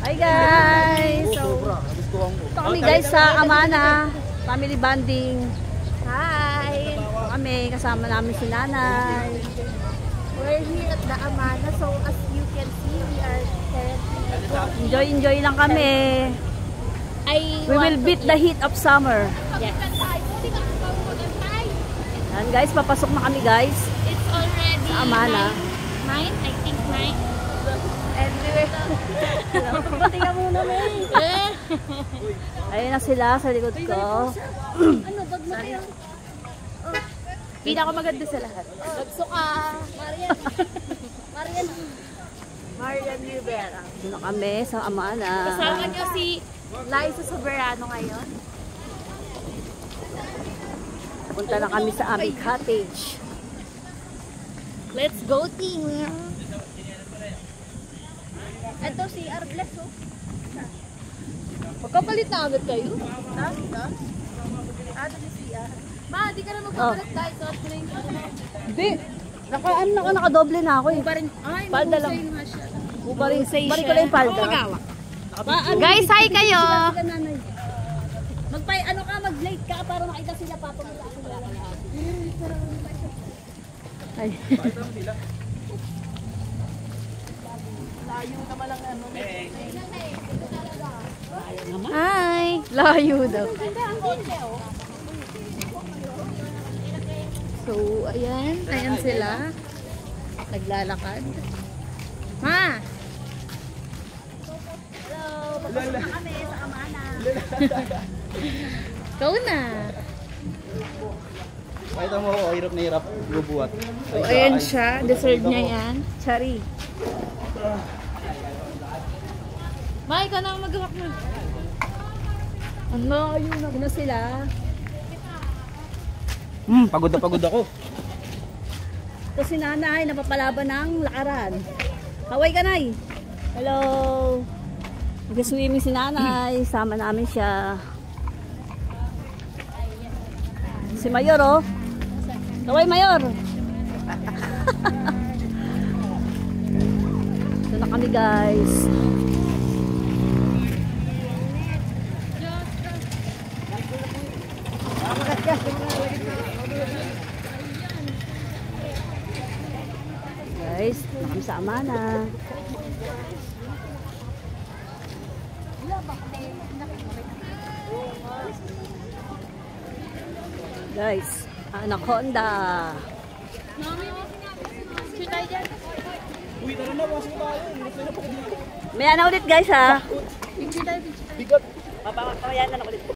Hi guys! So, ito kami guys sa Amana Family Bonding. Hi! Kami, kasama namin si nanay. We're here at the Amana, so as you can see, we are currently Enjoy lang kami. We will beat the heat of summer. Yes. Yan guys, papasok na kami guys. It's already sa Amana. 9? I think 9. Anyway. Patinga muna May. Ayun na sila sa likod ko. Ano, bag mo kayo? Pinakamaganda sa lahat. Nagsuka. Marian Rivera. Doon na kami sa Amana. Kasama niyo si Liza Soberano ngayon. Punta na kami sa aming cottage. Let's go, team! Ito si Arbles, oh. Magkapalit na agad kayo? Ano si CR? Ma, di ka na magpapalit tayo. Suot ko na yung Hindi. Nakadoble na ako eh. Ay, palda lang. Bari ko lang yung palda. Guys, hi kayo! Mag-late ka para makita sila papamula sila. Ay. Layo naman lang ano. Hi! Layo daw. So, ayan sila. Naglalakad. Ma! Hello, papasok na kami sa Amana. Ikaw na. Pakita mo ako, hirap na hirap bubuhat. So, ayan siya. Deserve niya yan. Chari. Ma, ikaw na ang magawak mo. Ano, yun na sila. Pagod ako. Ito si nanay, napapalaban ng lakaran. Kaway ka nay. Hello. Nag-swimming si nanay. Sama namin siya. Si Mayor oh. Kaway Mayor. Ito na kami guys. Guys, na kami sa Amana. Guys, Anaconda. May ano ulit guys ha. Bigat. Mapapakawayan na ulit.